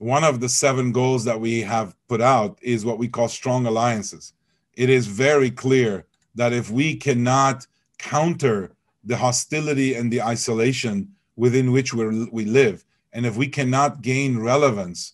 one of the 7 goals that we have put out is what we call strong alliances. It is very clear that if we cannot counter the hostility and the isolation within which we live, and if we cannot gain relevance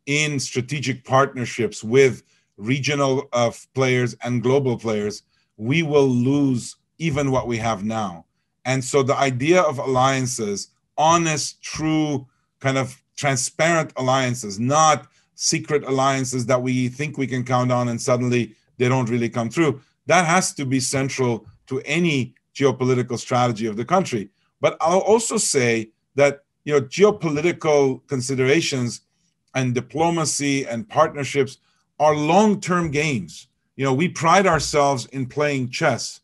in strategic partnerships with regional players and global players, we will lose even what we have now. And so the idea of alliances, honest, true, kind of transparent alliances, not secret alliances that we think we can count on and suddenly they don't really come through, that has to be central to any geopolitical strategy of the country. But I'll also say that, you know, geopolitical considerations and diplomacy and partnerships are long-term games. You know, we pride ourselves in playing chess.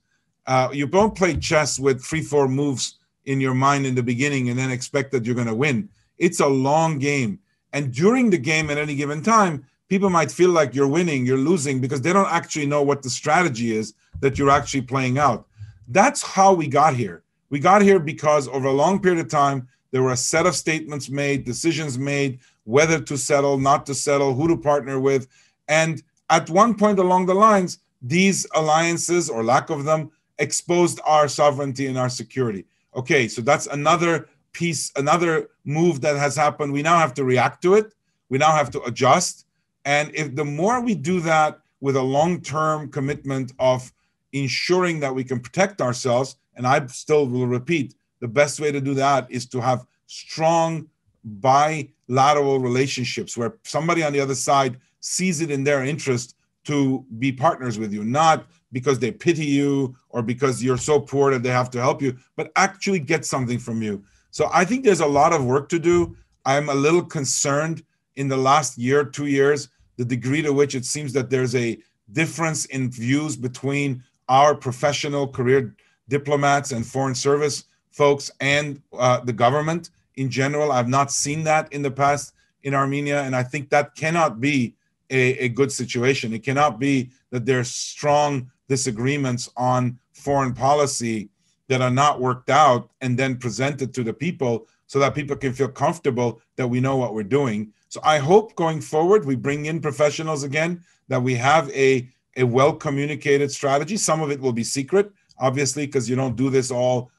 You don't play chess with 3-4 moves in your mind in the beginning and then expect that you're going to win. It's a long game. And during the game at any given time, people might feel like you're winning, you're losing, because they don't actually know what the strategy is that you're actually playing out. That's how we got here. We got here because over a long period of time, there were a set of statements made, decisions made, whether to settle, not to settle, who to partner with. And at one point along the lines, these alliances or lack of them exposed our sovereignty and our security. Okay, so that's another piece, another move that has happened. We now have to react to it. We now have to adjust. And if the more we do that with a long-term commitment of ensuring that we can protect ourselves, and I still will repeat, the best way to do that is to have strong bilateral relationships where somebody on the other side sees it in their interest to be partners with you, not because they pity you or because you're so poor that they have to help you, but actually get something from you. So I think there's a lot of work to do. I'm a little concerned in the last year, 2 years, the degree to which it seems that there's a difference in views between our professional career diplomats and foreign service folks and the government in general. I've not seen that in the past in Armenia, and I think that cannot be a good situation. It cannot be that there's strong disagreements on foreign policy that are not worked out and then presented to the people so that people can feel comfortable that we know what we're doing. So I hope going forward, we bring in professionals again, that we have a well-communicated strategy. Some of it will be secret, obviously, because you don't do this all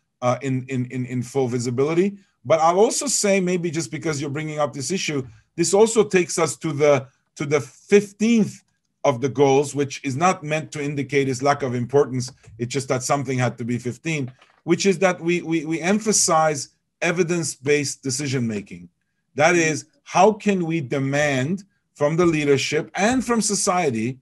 in full visibility. But I'll also say, maybe just because you're bringing up this issue, this also takes us to the 15th of the goals, which is not meant to indicate its lack of importance. It's just that something had to be 15, which is that we emphasize evidence-based decision-making. That is, how can we demand from the leadership and from society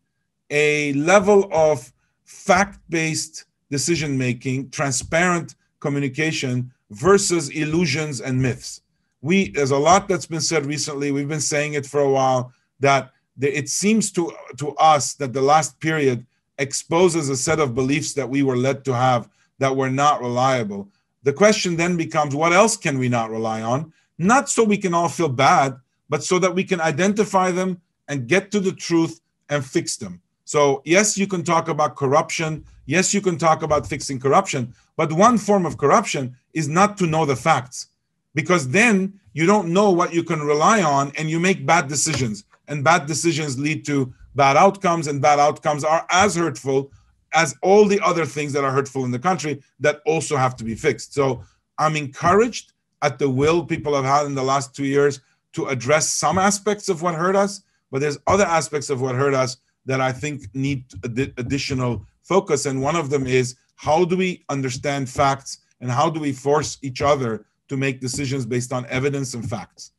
a level of fact-based decision-making, transparent communication versus illusions and myths? There's a lot that's been said recently. We've been saying it for a while, that it seems to us that the last period exposes a set of beliefs that we were led to have that were not reliable. The question then becomes, what else can we not rely on? Not so we can all feel bad, but so that we can identify them and get to the truth and fix them. So yes, you can talk about corruption. Yes, you can talk about fixing corruption. But one form of corruption is not to know the facts, because then you don't know what you can rely on and you make bad decisions. And bad decisions lead to bad outcomes, and bad outcomes are as hurtful as all the other things that are hurtful in the country that also have to be fixed. So I'm encouraged at the will people have had in the last 2 years to address some aspects of what hurt us, but there's other aspects of what hurt us that I think need additional focus. And one of them is, how do we understand facts and how do we force each other to make decisions based on evidence and facts?